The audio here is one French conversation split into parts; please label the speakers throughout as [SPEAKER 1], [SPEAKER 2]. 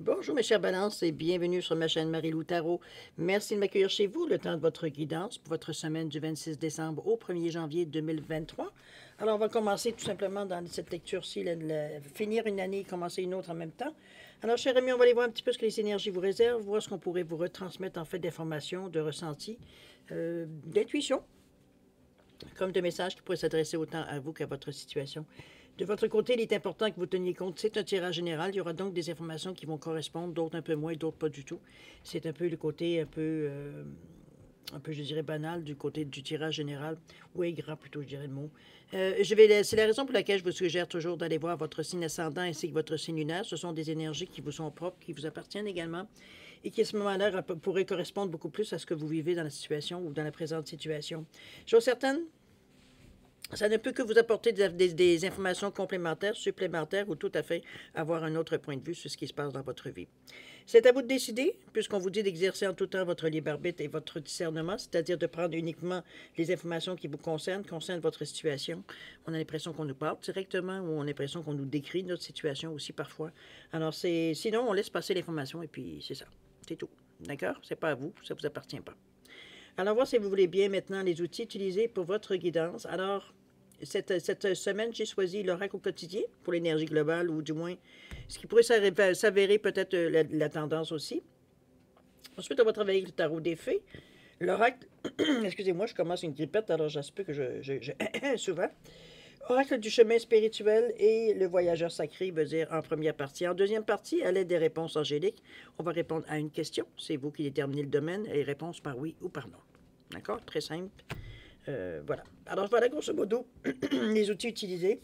[SPEAKER 1] Bonjour mes chers balances et bienvenue sur ma chaîne Marie-Lou Tarot. Merci de m'accueillir chez vous le temps de votre guidance pour votre semaine du 26 décembre au 1er janvier 2023. Alors on va commencer tout simplement dans cette lecture-ci, finir une année et commencer une autre en même temps. Alors chers amis, on va aller voir un petit peu ce que les énergies vous réservent, voir ce qu'on pourrait vous retransmettre en fait d'informations, de ressentis, d'intuition, comme de messages qui pourraient s'adresser autant à vous qu'à votre situation. De votre côté, il est important que vous teniez compte, c'est un tirage général, il y aura donc des informations qui vont correspondre, d'autres un peu moins, d'autres pas du tout. C'est un peu le côté un peu, je dirais, banal du côté du tirage général, ou ingrat plutôt, je dirais le mot. C'est la raison pour laquelle je vous suggère toujours d'aller voir votre signe ascendant ainsi que votre signe lunaire. Ce sont des énergies qui vous sont propres, qui vous appartiennent également, et qui à ce moment-là pourraient correspondre beaucoup plus à ce que vous vivez dans la situation ou dans la présente situation. Chose certaine, ça ne peut que vous apporter des informations complémentaires, supplémentaires ou tout à fait avoir un autre point de vue sur ce qui se passe dans votre vie. C'est à vous de décider, puisqu'on vous dit d'exercer en tout temps votre libre arbitre et votre discernement, c'est-à-dire de prendre uniquement les informations qui vous concernent votre situation. On a l'impression qu'on nous parle directement ou on a l'impression qu'on nous décrit notre situation aussi parfois. Alors, sinon, on laisse passer l'information et puis c'est ça. C'est tout. D'accord? C'est pas à vous, ça ne vous appartient pas. Alors, voir si vous voulez bien maintenant les outils utilisés pour votre guidance. Alors, cette semaine, j'ai choisi l'oracle au quotidien pour l'énergie globale, ou du moins, ce qui pourrait s'avérer peut-être la tendance aussi. Ensuite, on va travailler avec le tarot des fées. L'oracle, excusez-moi, je commence une grippette, alors j'espère que souvent. Oracle du chemin spirituel et le voyageur sacré veut dire en première partie. En deuxième partie, à l'aide des réponses angéliques, on va répondre à une question. C'est vous qui déterminez le domaine et les réponses par oui ou par non. D'accord? Très simple. Voilà. Alors voilà, grosso modo, les outils utilisés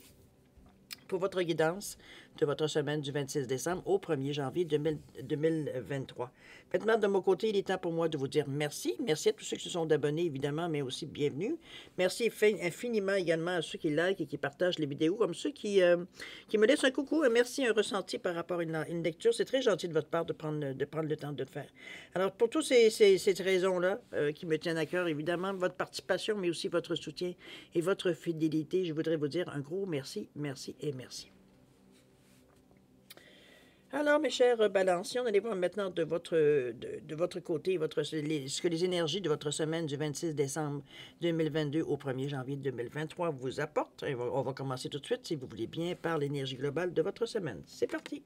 [SPEAKER 1] pour votre guidance de votre semaine du 26 décembre au 1er janvier 2023. Maintenant, de mon côté, il est temps pour moi de vous dire merci. Merci à tous ceux qui se sont abonnés, évidemment, mais aussi bienvenue. Merci infiniment également à ceux qui like et qui partagent les vidéos, comme ceux qui me laissent un coucou, un merci, un ressenti par rapport à une lecture. C'est très gentil de votre part de prendre le temps de le faire. Alors, pour toutes ces raisons-là qui me tiennent à cœur, évidemment, votre participation, mais aussi votre soutien et votre fidélité, je voudrais vous dire un gros merci, merci et merci. Alors, mes chers balances, on allait voir maintenant de votre côté ce que les énergies de votre semaine du 26 décembre 2022 au 1er janvier 2023 vous apportent. Et on va commencer tout de suite, si vous voulez bien, par l'énergie globale de votre semaine. C'est parti!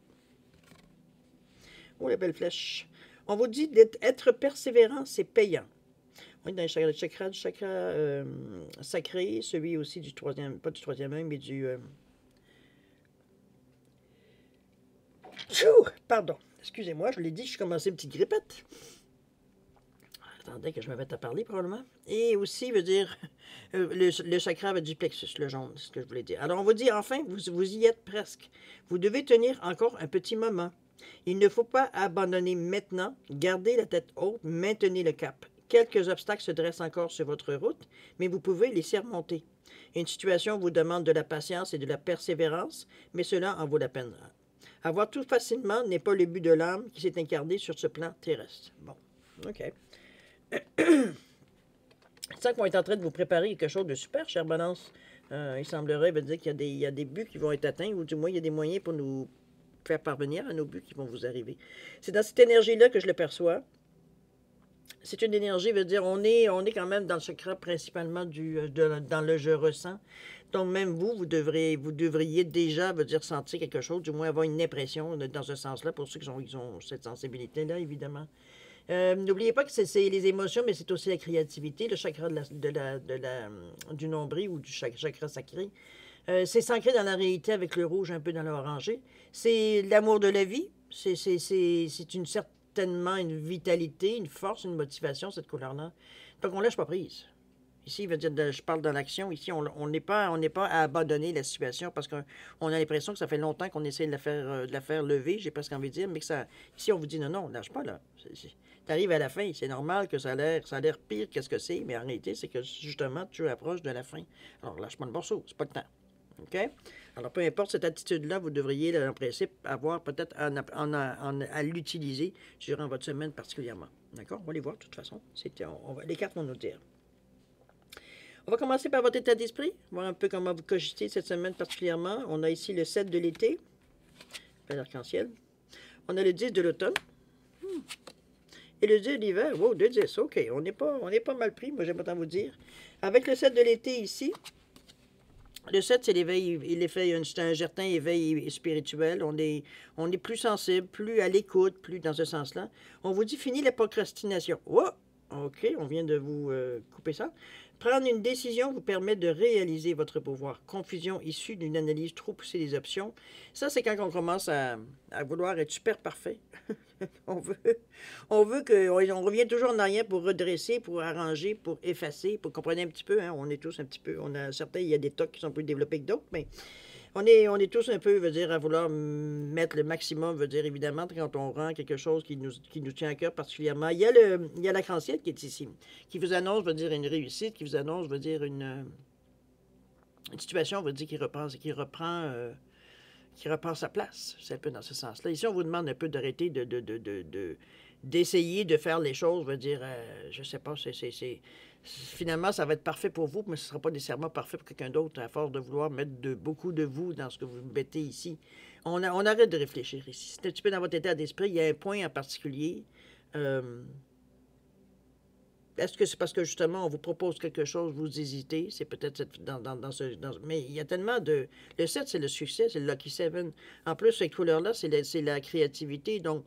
[SPEAKER 1] Oh, la belle flèche! On vous dit d'être persévérant, c'est payant. Oui, dans le chakra sacré, celui aussi du troisième, pas du troisième œil, mais du... Pardon, excusez-moi, je vous l'ai dit, je suis commencé une petite grippette. Attendez que je me mette à parler, probablement. Et aussi, veut dire, le chakra du plexus, le jaune, c'est ce que je voulais dire. Alors, on vous dit, enfin, vous y êtes presque. Vous devez tenir encore un petit moment. Il ne faut pas abandonner maintenant. Gardez la tête haute, maintenez le cap. Quelques obstacles se dressent encore sur votre route, mais vous pouvez les surmonter. Une situation vous demande de la patience et de la persévérance, mais cela en vaut la peine. Avoir tout facilement n'est pas le but de l'âme qui s'est incarnée sur ce plan terrestre. Bon, OK. C'est ça qu'on est en train de vous préparer quelque chose de super, chère Balance. Il semblerait veut dire qu'il y a des buts qui vont être atteints, ou du moins il y a des moyens pour nous faire parvenir à nos buts qui vont vous arriver. C'est dans cette énergie-là que je le perçois. C'est une énergie, veut dire, on est quand même dans le chakra principalement dans le je ressens. Donc même vous devriez déjà, veut dire, sentir quelque chose, du moins avoir une impression dans ce sens-là, pour ceux qui ont cette sensibilité-là, évidemment. N'oubliez pas que c'est les émotions, mais c'est aussi la créativité, le chakra du nombril ou du chakra sacré. C'est s'ancrer dans la réalité avec le rouge un peu dans l'orangé. C'est l'amour de la vie. C'est certainement une vitalité, une force, une motivation, cette couleur-là. Donc, on ne lâche pas prise. Ici, veut dire, je parle dans l'action. Ici, on n'est pas à abandonner la situation parce qu'on a l'impression que ça fait longtemps qu'on essaie de la faire lever, j'ai presque envie de dire, mais que ça, ici, on vous dit non, non, lâche pas, là. Tu arrives à la fin, c'est normal que ça a l'air pire qu'est-ce que c'est, mais en réalité, c'est que justement, tu approches de la fin. Alors, lâche pas le morceau, c'est pas le temps. OK? Alors, peu importe cette attitude-là, vous devriez, en principe, avoir peut-être à l'utiliser durant votre semaine particulièrement. D'accord? On va les voir de toute façon. Les cartes vont nous dire. On va commencer par votre état d'esprit, voir un peu comment vous cogitez cette semaine particulièrement. On a ici le 7 de l'été, l'arc-en-ciel. On a le 10 de l'automne. Et le 10 de l'hiver. Wow, 2-10. OK, on est pas mal pris, moi, j'aime autant vous dire. Avec le 7 de l'été ici, le 7, c'est l'éveil, c'est un certain éveil spirituel. On est plus sensible, plus à l'écoute, plus dans ce sens-là. On vous dit, fini la procrastination. Oh, OK, on vient de vous couper ça. Prendre une décision vous permet de réaliser votre pouvoir. Confusion issue d'une analyse trop poussée des options. Ça, c'est quand on commence à vouloir être super parfait. on veut on revient toujours en arrière pour redresser, pour arranger, pour effacer, pour comprendre un petit peu. Hein, on est tous un petit peu, on a certains, il y a des tocs qui sont plus développés que d'autres, mais on est tous un peu, veut dire, à vouloir mettre le maximum, veut dire, évidemment, quand on rend quelque chose qui nous tient à cœur particulièrement. Il y a l'arc-en-ciel qui est ici, qui vous annonce, veut dire, une réussite, qui vous annonce, veut dire, une situation, veut dire, qui reprend sa place. C'est un peu dans ce sens-là. Ici, on vous demande un peu d'arrêter d'essayer de faire les choses, veut dire, je sais pas, finalement, ça va être parfait pour vous, mais ce ne sera pas nécessairement parfait pour quelqu'un d'autre, à force de vouloir mettre beaucoup de vous dans ce que vous mettez ici. On arrête de réfléchir ici. C'est un petit peu dans votre état d'esprit. Il y a un point en particulier. Est-ce que c'est parce que, justement, on vous propose quelque chose, vous hésitez? C'est peut-être mais il y a tellement de... Le 7, c'est le succès, c'est le Lucky 7. En plus, cette couleur-là, c'est la créativité. Donc,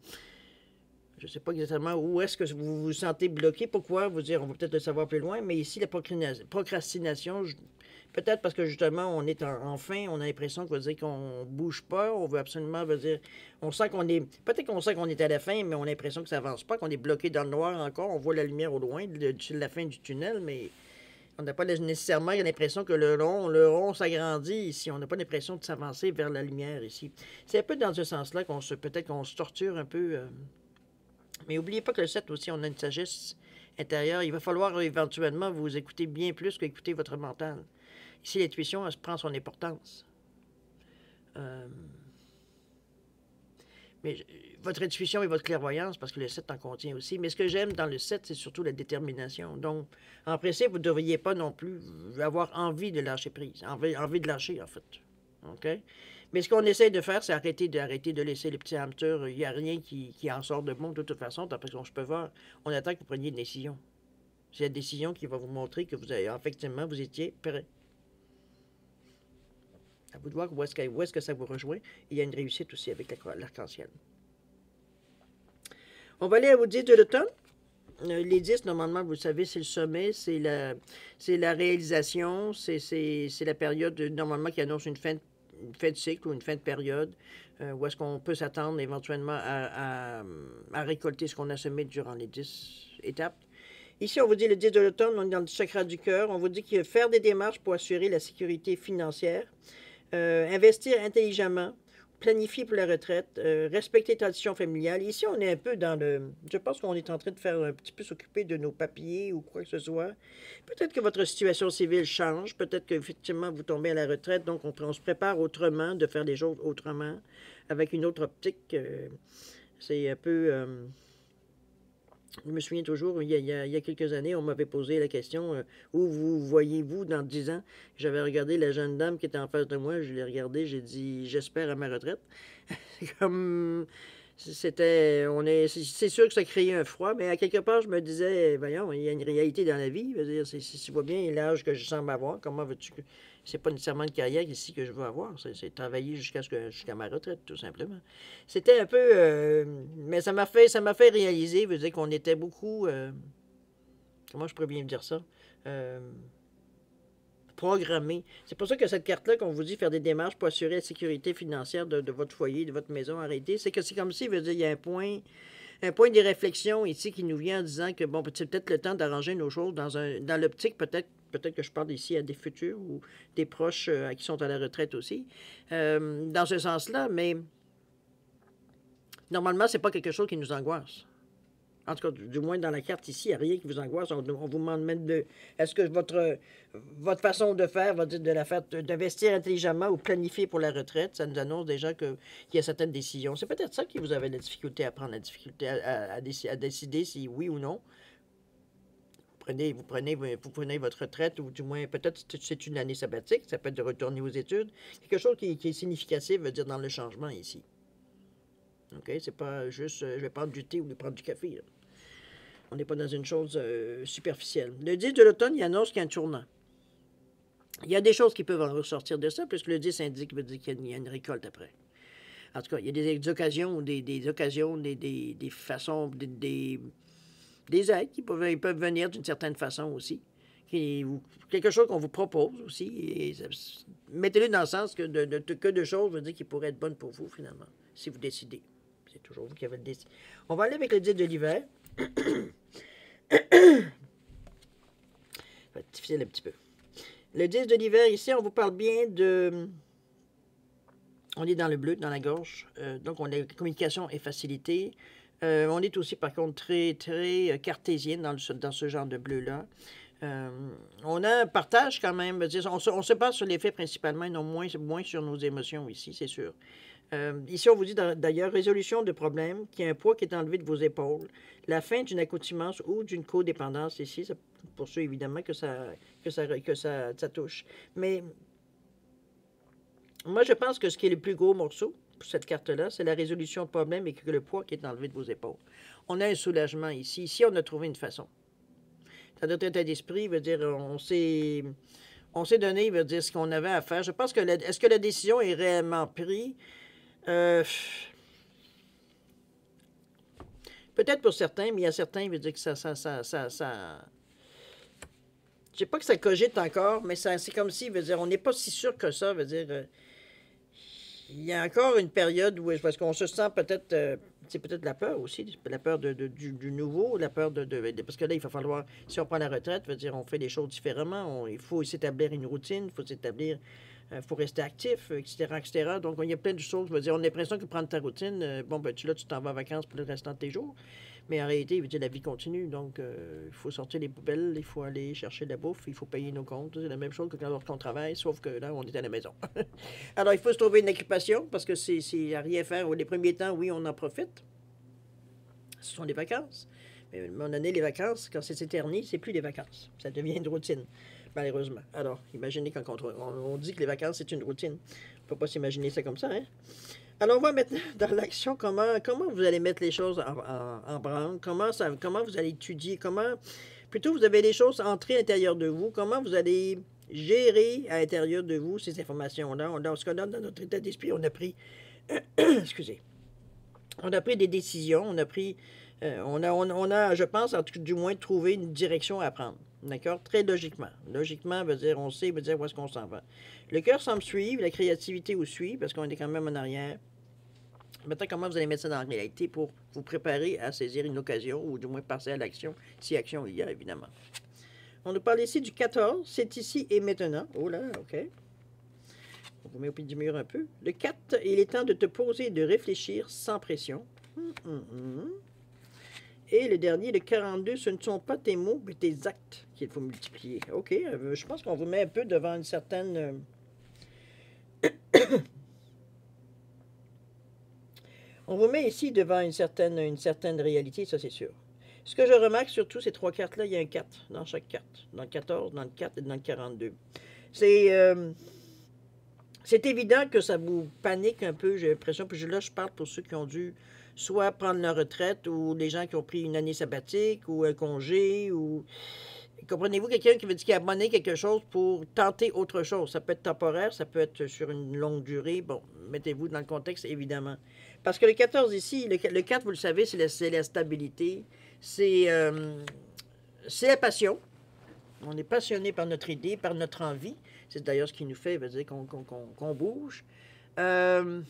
[SPEAKER 1] je ne sais pas exactement où est-ce que vous vous sentez bloqué. Pourquoi? Vous dire, on va peut-être le savoir plus loin. Mais ici, la procrastination, peut-être parce que, justement, on est en fin, on a l'impression qu'on ne bouge pas. On veut absolument, on sent qu'on est... Peut-être qu'on sent qu'on est à la fin, mais on a l'impression que ça avance pas, qu'on est bloqué dans le noir encore. On voit la lumière au loin, la fin du tunnel, mais on n'a pas nécessairement l'impression que le rond s'agrandit ici. On n'a pas l'impression de s'avancer vers la lumière ici. C'est un peu dans ce sens-là peut-être qu'on se torture un peu... Mais n'oubliez pas que le 7 aussi, on a une sagesse intérieure. Il va falloir éventuellement vous écouter bien plus qu'écouter votre mental. Ici, l'intuition, elle prend son importance. Mais votre intuition et votre clairvoyance, parce que le 7 en contient aussi. Mais ce que j'aime dans le 7, c'est surtout la détermination. Donc, en principe, vous ne devriez pas non plus avoir envie de lâcher prise. Envie de lâcher, en fait. OK? Mais ce qu'on essaie de faire, c'est arrêter de laisser le petit hamster. Il n'y a rien qui en sort de bon de toute façon. D'après ce que je peux voir, on attend que vous preniez une décision. C'est la décision qui va vous montrer que vous avez effectivement, vous étiez prêt. À vous de voir où est-ce que ça vous rejoint. Il y a une réussite aussi avec l'arc-en-ciel. On va aller à vous 10 de l'automne. Les 10, normalement, vous le savez, c'est le sommet, c'est la réalisation, c'est la période, normalement, qui annonce une fin de cycle ou une fin de période, où est-ce qu'on peut s'attendre éventuellement à récolter ce qu'on a semé durant les 10 étapes. Ici, on vous dit le 10 de l'automne, on est dans le chakra du cœur. On vous dit qu'il faut faire des démarches pour assurer la sécurité financière, investir intelligemment, planifier pour la retraite, respecter les traditions familiales. Ici, on est un peu dans le... Je pense qu'on est en train de faire un petit peu s'occuper de nos papiers ou quoi que ce soit. Peut-être que votre situation civile change. Peut-être qu'effectivement, vous tombez à la retraite. Donc, on se prépare autrement, de faire les choses autrement, avec une autre optique. C'est un peu... je me souviens toujours, il y a quelques années, on m'avait posé la question où vous voyez-vous dans 10 ans? J'avais regardé la jeune dame qui était en face de moi, je l'ai regardée, j'ai dit j'espère à ma retraite. Comme c'est sûr que ça créait un froid, mais à quelque part, je me disais, voyons, il y a une réalité dans la vie. Je veux dire, si tu vois bien l'âge que je semble avoir, comment veux-tu que. C'est pas nécessairement une carrière ici que je veux avoir. C'est travailler jusqu'à ma retraite, tout simplement. C'était un peu. Mais ça m'a fait réaliser, veut dire qu'on était beaucoup. Comment je pourrais bien dire ça? Programmé. C'est pour ça que cette carte-là, qu'on vous dit faire des démarches pour assurer la sécurité financière de votre foyer, de votre maison arrêtée, c'est que c'est comme si, veut dire, il y a un point de réflexion ici qui nous vient en disant que, bon, c'est peut-être le temps d'arranger nos choses dans l'optique, peut-être que je parle ici à des futurs ou des proches qui sont à la retraite aussi, dans ce sens-là, mais normalement, c'est pas quelque chose qui nous angoisse. En tout cas, du moins dans la carte ici, il n'y a rien qui vous angoisse. On vous demande même de... Est-ce que votre façon de faire, va dire d'investir intelligemment ou planifier pour la retraite, ça nous annonce déjà qu'il y a certaines décisions. C'est peut-être ça qui vous avez la difficulté à prendre, la difficulté à décider si oui ou non. Vous prenez votre retraite, ou du moins, peut-être c'est une année sabbatique, ça peut être de retourner aux études. Quelque chose qui est significatif, veut dire, dans le changement ici. OK? C'est pas juste, je vais prendre du thé ou je vais prendre du café, là. On n'est pas dans une chose superficielle. Le 10 de l'automne, il annonce qu'il y a un tournant. Il y a des choses qui peuvent en ressortir de ça, puisque le 10 indique veut dire qu'il y a une récolte après. En tout cas, il y a des occasions, des façons, des aides qui peuvent venir d'une certaine façon aussi. Quelque chose qu'on vous propose aussi. Mettez-le dans le sens que de choses veut dire qui pourraient être bonnes pour vous, finalement, si vous décidez. C'est toujours vous qui avez le décidé. On va aller avec le 10 de l'hiver. Ça va être difficile un petit peu. Le 10 de l'hiver, ici, on vous parle bien de... On est dans le bleu, dans la gorge. Donc, la communication est facilitée. On est aussi, par contre, très, très cartésienne dans ce genre de bleu-là. On a un partage quand même. On se base sur les faits principalement, et non moins sur nos émotions ici, c'est sûr. Ici, on vous dit d'ailleurs résolution de problèmes, qu'il y a un poids qui est enlevé de vos épaules, la fin d'une accoutumance ou d'une codépendance. Ici, c'est pour ceux évidemment que ça touche. Mais moi, je pense que ce qui est le plus gros morceau pour cette carte-là, c'est la résolution de problèmes et que le poids qui est enlevé de vos épaules. On a un soulagement ici. Ici, on a trouvé une façon. Dans notre état d'esprit, veut dire, on s'est donné, veut dire, ce qu'on avait à faire. Je pense que est-ce que la décision est réellement prise? Peut-être pour certains, mais il y a certains, veut dire que ça je sais pas que ça cogite encore, mais c'est comme si, veut dire, on n'est pas si sûr que ça, veut dire, il y a encore une période où, parce qu'on se sent peut-être, c'est peut-être la peur aussi, la peur du nouveau, la peur parce que là, il va falloir, si on prend la retraite, veut dire, on fait les choses différemment, il faut s'établir une routine, il faut s'établir, faut rester actif, etc., etc. Donc, il y a plein de choses, veut dire, on a l'impression que prendre ta routine, bon, ben, tu t'en vas en vacances pour le restant de tes jours. Mais en réalité, il veut dire la vie continue. Donc, il faut sortir les poubelles, il faut aller chercher de la bouffe, il faut payer nos comptes. C'est la même chose que lorsqu'on travaille, sauf que là, on est à la maison. Alors, il faut se trouver une occupation parce que c'est à rien faire. Les premiers temps, oui, on en profite. Ce sont des vacances. Mais à un moment donné, les vacances, quand c'est éterni, c'est plus des vacances. Ça devient une routine, malheureusement. Alors, imaginez quand on dit que les vacances, c'est une routine. On ne peut pas s'imaginer ça comme ça, hein? Alors, on va maintenant dans l'action, comment vous allez mettre les choses en branle, comment vous allez étudier, plutôt vous avez les choses entrées à l'intérieur de vous, comment vous allez gérer à l'intérieur de vous ces informations-là. Dans ce cas-là, dans notre état d'esprit, on a pris, excusez, on a pris des décisions, on a, je pense, du moins, trouvé une direction à prendre. D'accord? Très logiquement. Logiquement, veut dire, on sait, veut dire où est-ce qu'on s'en va. Le cœur semble suivre, la créativité vous suit, parce qu'on est quand même en arrière. Maintenant, comment vous allez mettre ça dans la réalité pour vous préparer à saisir une occasion, ou du moins passer à l'action, si action il y a, évidemment. On nous parle ici du 14, c'est ici et maintenant. Oh là, OK. On vous met au pied du mur un peu. Le 4, il est temps de te poser et de réfléchir sans pression. Et le dernier, le 42, ce ne sont pas tes mots, mais tes actes qu'il faut multiplier. OK, je pense qu'on vous met un peu devant une certaine... On vous met ici devant une certaine réalité, ça c'est sûr. Ce que je remarque surtout, ces trois cartes-là, il y a un 4 dans chaque carte. Dans le 14, dans le 4 et dans le 42. C'est évident que ça vous panique un peu, j'ai l'impression. Puis là, je parle pour ceux qui ont dû soit prendre leur retraite ou les gens qui ont pris une année sabbatique ou un congé ou... Comprenez-vous, quelqu'un qui a abonné quelque chose pour tenter autre chose. Ça peut être temporaire, ça peut être sur une longue durée. Bon, mettez-vous dans le contexte, évidemment. Parce que le 14 ici, le 4, vous le savez, c'est la stabilité. C'est la passion. On est passionné par notre idée, par notre envie. C'est d'ailleurs ce qui nous fait, veut dire qu'on bouge. On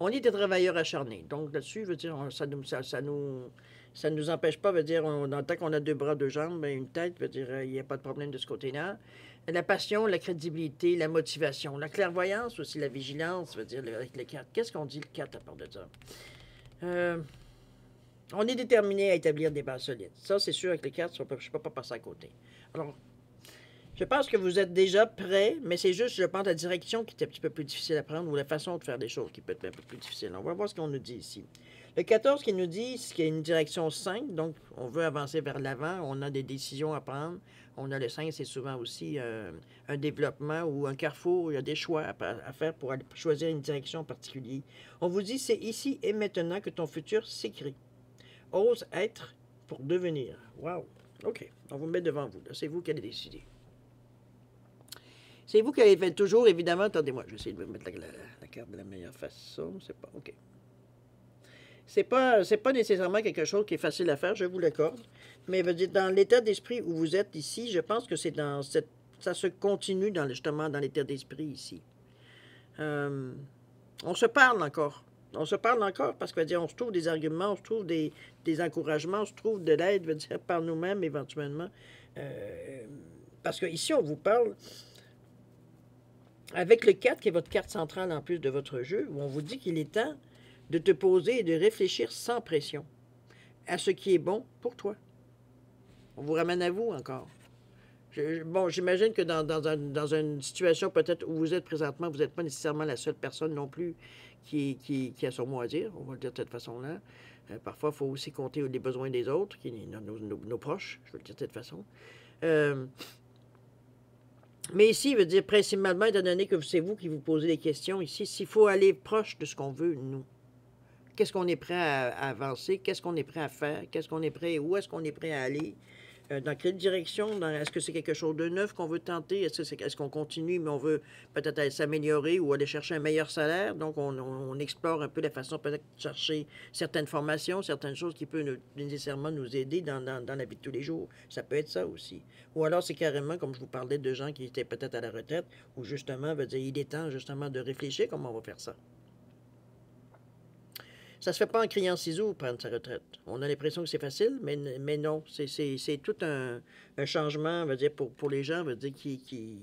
[SPEAKER 1] est des travailleurs acharnés. Donc là-dessus, je veux dire, ça nous empêche pas, veut dire, tant qu'on a deux bras, deux jambes, ben, une tête, veut dire, il n'y a pas de problème de ce côté-là. La passion, la crédibilité, la motivation, la clairvoyance aussi, la vigilance, veut dire, avec le 4. Qu'est-ce qu'on dit le 4 à part de ça? On est déterminé à établir des bases solides. Ça, c'est sûr, avec le 4, je ne peux pas passer à côté. Alors, Je pense que vous êtes déjà prêt, mais c'est juste, je pense, la direction qui est un petit peu plus difficile à prendre ou la façon de faire des choses qui peut être un peu plus difficile. On va voir ce qu'on nous dit ici. Le 14 qui nous dit qu'il y a une direction 5, donc on veut avancer vers l'avant, on a des décisions à prendre. On a le 5, c'est souvent aussi un développement ou un carrefour, il y a des choix à faire pour aller choisir une direction en particulier. On vous dit, c'est ici et maintenant que ton futur s'écrit. Ose être pour devenir. Wow! OK, on vous met devant vous. C'est vous qui allez décider. C'est vous qui allez faire toujours, évidemment. Attendez-moi, je vais essayer de mettre la carte de la meilleure façon. C'est pas. OK. C'est pas nécessairement quelque chose qui est facile à faire, je vous l'accorde. Mais veut dire, dans l'état d'esprit où vous êtes ici, je pense que c'est dans cette. Ça se continue justement dans l'état d'esprit ici. On se parle encore. On se parle encore parce que veut dire, on se trouve des arguments, on se trouve des encouragements, on se trouve de l'aide, veut dire, par nous-mêmes éventuellement. Parce que ici, on vous parle. Avec le 4, qui est votre carte centrale en plus de votre jeu, où on vous dit qu'il est temps de te poser et de réfléchir sans pression à ce qui est bon pour toi. On vous ramène à vous encore. Bon, j'imagine que dans une situation peut-être où vous êtes présentement, vous n'êtes pas nécessairement la seule personne non plus qui a son mot à dire, on va le dire de cette façon-là. Parfois, il faut aussi compter les besoins des autres, nos proches, je vais le dire de cette façon. Mais ici, il veut dire principalement, étant donné que c'est vous qui vous posez les questions ici, s'il faut aller proche de ce qu'on veut, nous. Qu'est-ce qu'on est prêt à avancer? Qu'est-ce qu'on est prêt à faire? Qu'est-ce qu'on est prêt? Où est-ce qu'on est prêt à aller? Dans quelle direction? Est-ce que c'est quelque chose de neuf qu'on veut tenter? Est-ce qu'on continue, mais on veut peut-être s'améliorer ou aller chercher un meilleur salaire? Donc, on explore un peu la façon peut-être de chercher certaines formations, certaines choses qui peuvent nécessairement nous aider dans la vie de tous les jours. Ça peut être ça aussi. Ou alors, c'est carrément, comme je vous parlais, de gens qui étaient peut-être à la retraite, ou justement, veut dire, il est temps justement de réfléchir comment on va faire ça. Ça se fait pas en criant ciseaux, prendre sa retraite. On a l'impression que c'est facile, mais non. C'est tout un changement, veut dire, pour les gens, veut dire, qui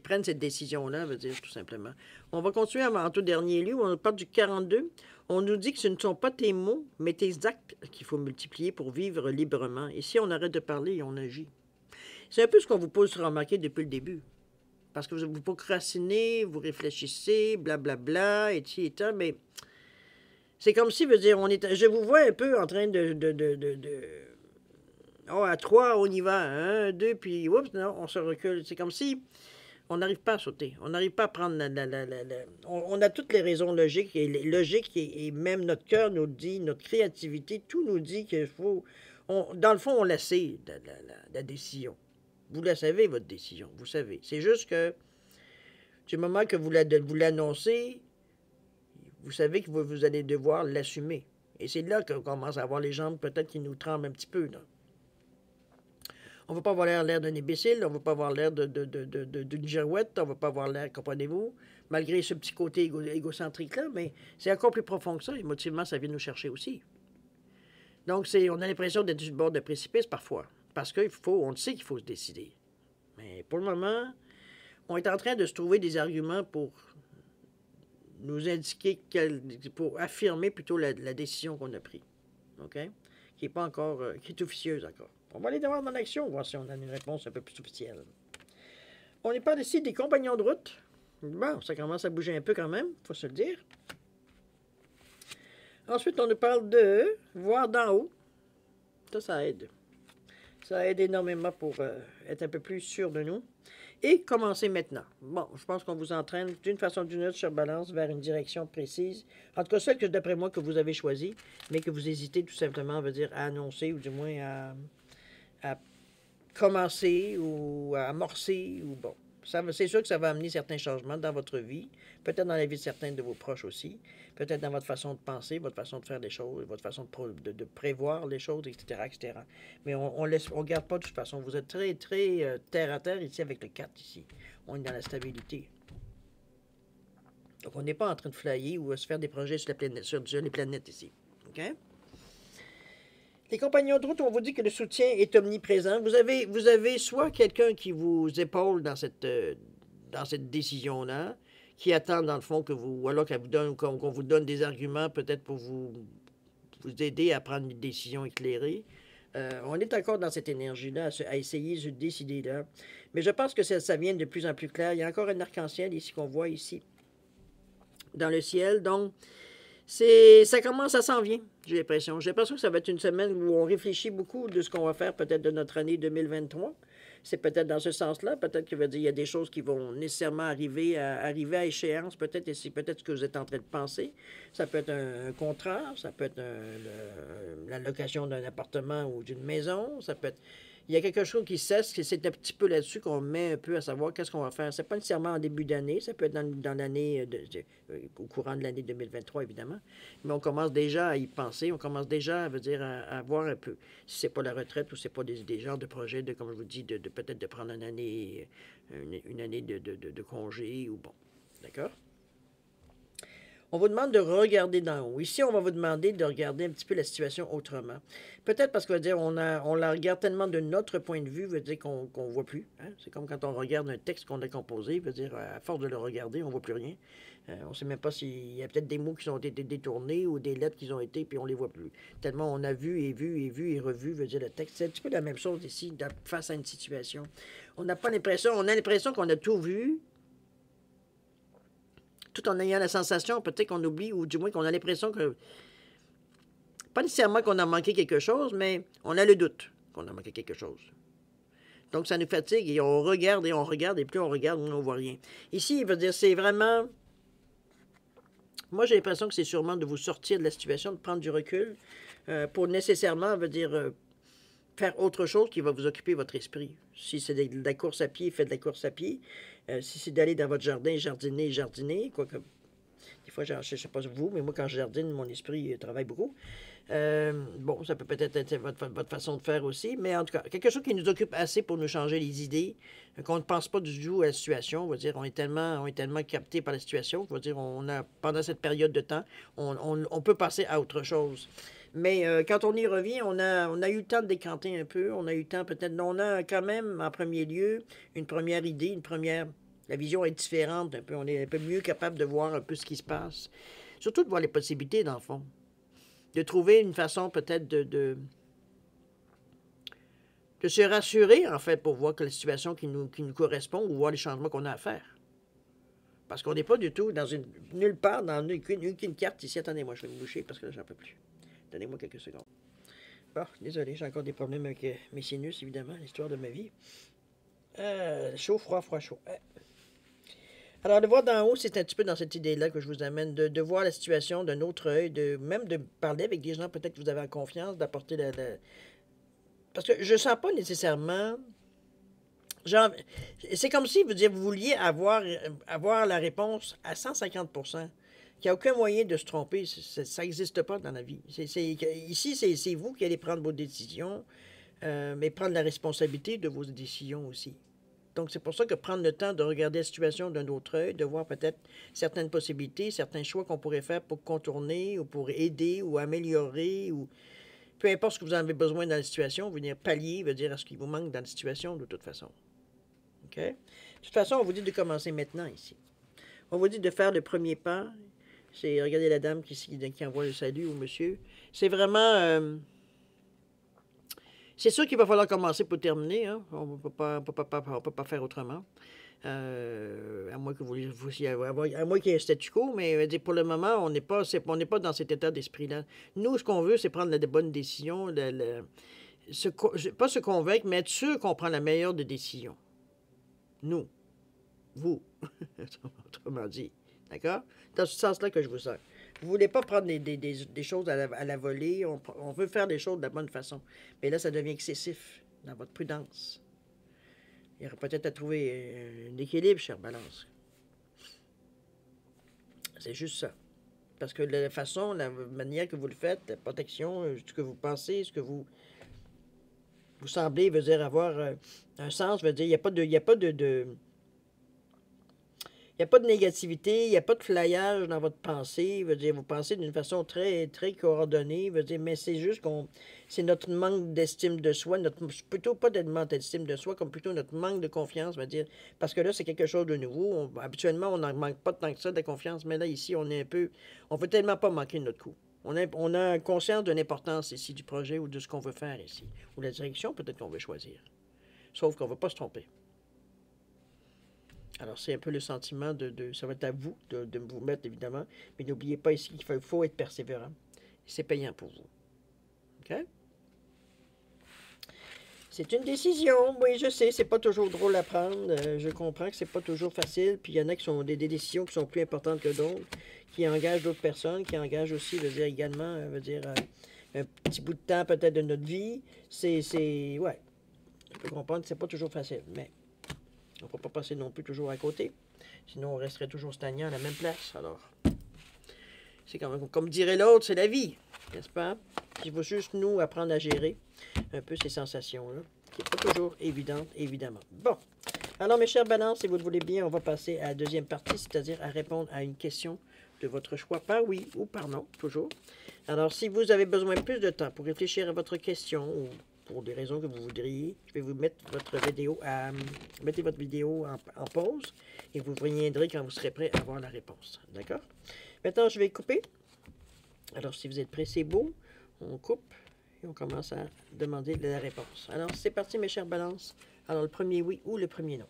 [SPEAKER 1] prennent cette décision-là, veut dire, tout simplement. On va continuer en tout dernier lieu. On parle du 42. On nous dit que ce ne sont pas tes mots, mais tes actes qu'il faut multiplier pour vivre librement. Ici, on arrête de parler et on agit. C'est un peu ce qu'on vous pose remarquer depuis le début. Parce que vous procrastinez, vous réfléchissez, blablabla, et tant, mais c'est comme si, veut dire, je vous vois un peu en train oh, à 3, on y va. 1, 2, puis, oups, non, on se recule. C'est comme si on n'arrive pas à sauter. On n'arrive pas à prendre on a toutes les raisons logiques, et même notre cœur nous dit, notre créativité, tout nous dit qu'il faut. Dans le fond, on la sait, la décision. Vous la savez, votre décision. Vous savez. C'est juste que, du moment que vous l'annoncez, vous savez que vous allez devoir l'assumer. Et c'est là qu'on commence à avoir les jambes peut-être qui nous tremblent un petit peu. Là. On ne va pas avoir l'air d'un imbécile, on ne va pas avoir l'air d'une girouette, on ne va pas avoir l'air, comprenez-vous, malgré ce petit côté égocentrique-là, mais c'est encore plus profond que ça. Émotivement, ça vient nous chercher aussi. Donc, on a l'impression d'être sur le bord de précipice parfois, parce on sait qu'il faut se décider. Mais pour le moment, on est en train de se trouver des arguments pour nous indiquer, pour affirmer plutôt la décision qu'on a prise, OK? Qui n'est pas encore, qui est officieuse encore. On va aller voir dans l'action, voir si on a une réponse un peu plus officielle. On n'est pas ici des compagnons de route. Bon, ça commence à bouger un peu quand même, il faut se le dire. Ensuite, on nous parle de voir d'en haut. Ça aide. Ça aide énormément pour être un peu plus sûr de nous. Et commencer maintenant. Bon, je pense qu'on vous entraîne d'une façon ou d'une autre sur Balance vers une direction précise. En tout cas, celle que, d'après moi, que vous avez choisie, mais que vous hésitez tout simplement, veut dire, à annoncer, ou du moins à commencer, ou à amorcer, ou bon. C'est sûr que ça va amener certains changements dans votre vie, peut-être dans la vie de certains de vos proches aussi, peut-être dans votre façon de penser, votre façon de faire les choses, votre façon de prévoir les choses, etc., etc. Mais on garde pas de toute façon. Vous êtes très, très terre à terre ici avec le 4 ici. On est dans la stabilité. Donc, on n'est pas en train de flyer ou se faire des projets sur les planètes ici. OK? Les compagnons de route, on vous dit que le soutien est omniprésent. Vous avez soit quelqu'un qui vous épaule dans cette décision-là, qui attend dans le fond ou alors qu'on vous donne des arguments peut-être pour vous aider à prendre une décision éclairée. On est encore dans cette énergie-là, à essayer de se décider là. Mais je pense que ça vient de plus en plus clair. Il y a encore un arc-en-ciel ici qu'on voit ici, dans le ciel. Donc, ça commence, ça s'en vient, j'ai l'impression. J'ai l'impression que ça va être une semaine où on réfléchit beaucoup de ce qu'on va faire peut-être de notre année 2023. C'est peut-être dans ce sens-là. Peut-être qu'il y a des choses qui vont nécessairement arriver à échéance. Peut-être, et c'est peut-être ce que vous êtes en train de penser. Ça peut être un contrat, ça peut être la location d'un appartement ou d'une maison. Ça peut être... Il y a quelque chose qui cesse, c'est un petit peu là-dessus qu'on met un peu à savoir qu'est-ce qu'on va faire. C'est pas nécessairement en début d'année, ça peut être dans l'année, au courant de l'année 2023, évidemment. Mais on commence déjà à y penser, on commence déjà, à voir un peu si c'est pas la retraite ou c'est pas des genres de projets, comme je vous dis, de peut-être de prendre une année de congé ou bon. D'accord? On vous demande de regarder d'en haut. Ici, on va vous demander de regarder un petit peu la situation autrement. Peut-être parce qu'on va dire on la regarde tellement de notre point de vue, veut dire qu'on ne voit plus. Hein? C'est comme quand on regarde un texte qu'on a composé, veut dire à force de le regarder, on ne voit plus rien. On ne sait même pas s'il y a peut-être des mots qui ont été détournés ou des lettres qui ont été, puis on ne les voit plus. Tellement on a vu et vu et vu et revu, veut dire le texte. C'est un petit peu la même chose ici, face à une situation. On n'a pas l'impression, on a l'impression qu'on a tout vu, tout en ayant la sensation, peut-être qu'on oublie, ou du moins qu'on a l'impression que, pas nécessairement qu'on a manqué quelque chose, mais on a le doute qu'on a manqué quelque chose. Donc, ça nous fatigue et on regarde, et plus on regarde, moins on ne voit rien. Ici, il veut dire, c'est vraiment... Moi, j'ai l'impression que c'est sûrement de vous sortir de la situation, de prendre du recul, pour nécessairement, faire autre chose qui va vous occuper votre esprit. Si c'est de la course à pied, faites de la course à pied. Si c'est d'aller dans votre jardin, jardiner, quoique des fois, je ne sais pas vous, mais moi, quand je jardine, mon esprit travaille beaucoup. Bon, ça peut peut-être être votre façon de faire aussi, mais en tout cas, quelque chose qui nous occupe assez pour nous changer les idées, qu'on ne pense pas du tout à la situation. On va dire, on est tellement capté par la situation, on va dire, pendant cette période de temps, on peut passer à autre chose. Mais quand on y revient, on a eu le temps de décanter un peu, on a eu le temps peut-être, on a quand même en premier lieu une première idée, la vision est différente un peu, on est un peu mieux capable de voir un peu ce qui se passe, surtout de voir les possibilités dans le fond, de trouver une façon peut-être de se rassurer en fait pour voir que la situation qui nous correspond ou voir les changements qu'on a à faire. Parce qu'on n'est pas du tout nulle part dans aucune carte ici. Attendez-moi, je vais me boucher parce que là, j'en peux plus. Donnez-moi quelques secondes. Bon, désolé, j'ai encore des problèmes avec mes sinus, évidemment, l'histoire de ma vie. Chaud, froid, chaud. Alors, de voir d'en haut, c'est un petit peu dans cette idée-là que je vous amène, de voir la situation d'un autre œil, même de parler avec des gens peut-être que vous avez en confiance, d'apporter Parce que je ne sens pas nécessairement... C'est comme si vous vouliez avoir la réponse à 150%. Il n'y a aucun moyen de se tromper. Ça n'existe pas dans la vie. Ici, c'est vous qui allez prendre vos décisions, mais prendre la responsabilité de vos décisions aussi. Donc, c'est pour ça que prendre le temps de regarder la situation d'un autre œil, de voir peut-être certaines possibilités, certains choix qu'on pourrait faire pour contourner ou pour aider ou améliorer ou peu importe ce que vous en avez besoin dans la situation, venir pallier, veut dire à ce qu'il vous manque dans la situation de toute façon. OK? De toute façon, on vous dit de commencer maintenant ici. On vous dit de faire le premier pas. C'est, regardez la dame qui envoie le salut au monsieur. C'est vraiment... c'est sûr qu'il va falloir commencer pour terminer. Hein? On ne peut pas faire autrement. À moins que à moins qu'il y ait un statu quo, mais pour le moment, on n'est pas dans cet état d'esprit-là. Nous, ce qu'on veut, c'est prendre de bonnes décisions, pas se convaincre, mais être sûr qu'on prend la meilleure des décisions. Nous. Vous. Autrement dit. D'accord? Dans ce sens-là que je vous sers. Vous ne voulez pas prendre des choses à la volée. On veut faire des choses de la bonne façon. Mais là, ça devient excessif dans votre prudence. Il y aurait peut-être à trouver un équilibre, chère Balance. C'est juste ça. Parce que la manière que vous le faites, la protection, ce que vous pensez, ce que vous semblez, veut dire avoir un sens, veut dire il n'y a pas de négativité, il n'y a pas de flyage dans votre pensée. Veut dire, vous pensez d'une façon très, très coordonnée. Veut dire, mais c'est juste c'est notre manque d'estime de soi, plutôt pas de manque d'estime de soi, comme plutôt notre manque de confiance. Veut dire, parce que là, c'est quelque chose de nouveau. Habituellement, on n'en manque pas tant que ça de confiance, mais là, ici, on veut tellement pas manquer de notre coup. On a conscience de l'importance ici du projet ou de ce qu'on veut faire ici. Ou la direction peut-être qu'on veut choisir. Sauf qu'on ne va pas se tromper. Alors, c'est un peu le sentiment ça va être à vous de vous mettre, évidemment. Mais n'oubliez pas ici qu'il faut être persévérant. C'est payant pour vous. OK? C'est une décision, oui, je sais, c'est pas toujours drôle à prendre. Je comprends que c'est pas toujours facile. Puis il y en a qui sont des décisions qui sont plus importantes que d'autres, qui engagent d'autres personnes, qui engagent aussi, veut dire également, un petit bout de temps peut-être de notre vie. Ouais, je peux comprendre que c'est pas toujours facile, mais on ne peut pas passer non plus toujours à côté. Sinon, on resterait toujours stagnant à la même place. Alors, c'est comme dirait l'autre, c'est la vie, n'est-ce pas? Il faut juste nous apprendre à gérer un peu ces sensations-là, qui n'est pas toujours évidente, évidemment. Bon, alors mes chers balances, si vous le voulez bien, on va passer à la deuxième partie, c'est-à-dire à répondre à une question de votre choix, par oui ou par non, toujours. Alors, si vous avez besoin de plus de temps pour réfléchir à votre question, ou pour des raisons que vous voudriez, je vais vous mettre mettez votre vidéo en pause, et vous reviendrez quand vous serez prêt à avoir la réponse. D'accord? Maintenant, je vais couper. Alors, si vous êtes prêts, c'est beau. On coupe et on commence à demander la réponse. Alors, c'est parti, mes chers balances. Alors, le premier oui ou le premier non.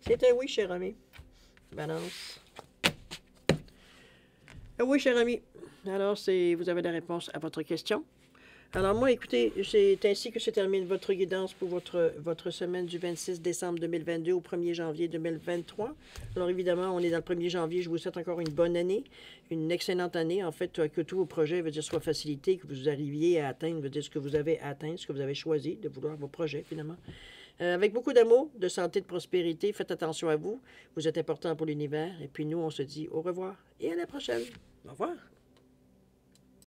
[SPEAKER 1] C'est un oui, cher ami. Balance. Un oui, cher ami. Alors, vous avez la réponse à votre question. Alors moi, écoutez, c'est ainsi que se termine votre guidance pour votre semaine du 26 décembre 2022 au 1er janvier 2023. Alors évidemment, on est dans le 1er janvier. Je vous souhaite encore une bonne année, une excellente année. En fait, que tous vos projets soient facilités, que vous arriviez à atteindre ce que vous avez atteint, ce que vous avez choisi de vouloir, vos projets finalement. Avec beaucoup d'amour, de santé, de prospérité, faites attention à vous. Vous êtes important pour l'univers. Et puis nous, on se dit au revoir et à la prochaine. Au revoir.